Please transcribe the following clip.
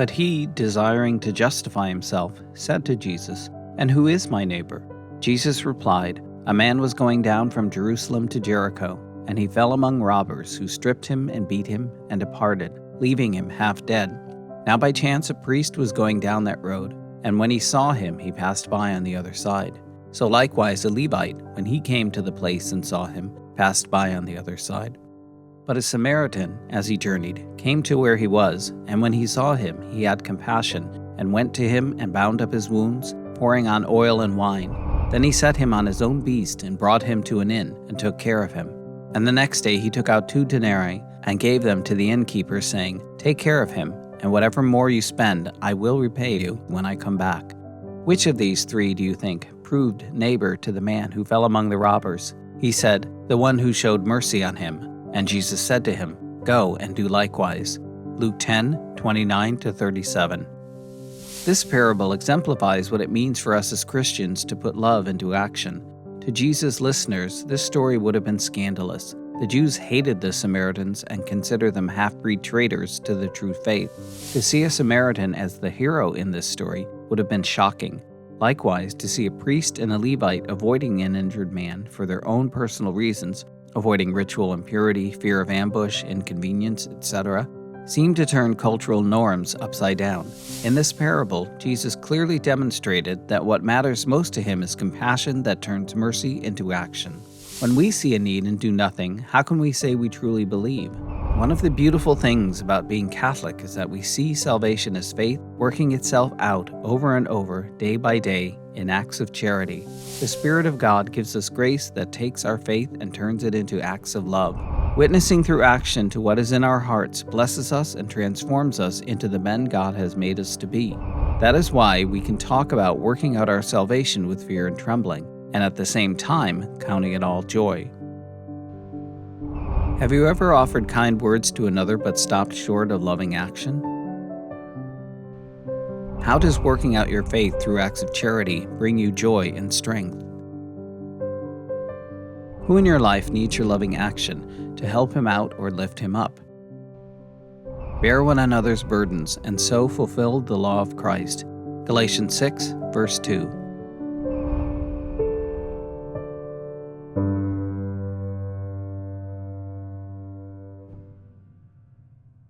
But he, desiring to justify himself, said to Jesus, "And who is my neighbor?" Jesus replied, "A man was going down from Jerusalem to Jericho, and he fell among robbers, who stripped him and beat him and departed, leaving him half dead. Now by chance a priest was going down that road, and when he saw him, he passed by on the other side. So likewise a Levite, when he came to the place and saw him, passed by on the other side. But a Samaritan, as he journeyed, came to where he was, and when he saw him, he had compassion, and went to him and bound up his wounds, pouring on oil and wine. Then he set him on his own beast and brought him to an inn, and took care of him. And the next day he took out 2 denarii, and gave them to the innkeeper, saying, 'Take care of him, and whatever more you spend, I will repay you when I come back.' Which of these 3 do you think proved neighbor to the man who fell among the robbers?" He said, "The one who showed mercy on him." And Jesus said to him, "Go and do likewise." Luke 10:29-37. This parable exemplifies what it means for us as Christians to put love into action. To Jesus' listeners, this story would have been scandalous. The Jews hated the Samaritans and considered them half-breed traitors to the true faith. To see a Samaritan as the hero in this story would have been shocking. Likewise, to see a priest and a Levite avoiding an injured man for their own personal reasons, avoiding ritual impurity, fear of ambush, inconvenience, etc., seemed to turn cultural norms upside down. In this parable, Jesus clearly demonstrated that what matters most to him is compassion that turns mercy into action. When we see a need and do nothing, how can we say we truly believe? One of the beautiful things about being Catholic is that we see salvation as faith working itself out over and over, day by day, in acts of charity. The Spirit of God gives us grace that takes our faith and turns it into acts of love. Witnessing through action to what is in our hearts blesses us and transforms us into the men God has made us to be. That is why we can talk about working out our salvation with fear and trembling, and at the same time, counting it all joy. Have you ever offered kind words to another but stopped short of loving action? How does working out your faith through acts of charity bring you joy and strength? Who in your life needs your loving action to help him out or lift him up? Bear one another's burdens and so fulfill the law of Christ. Galatians 6, verse 2.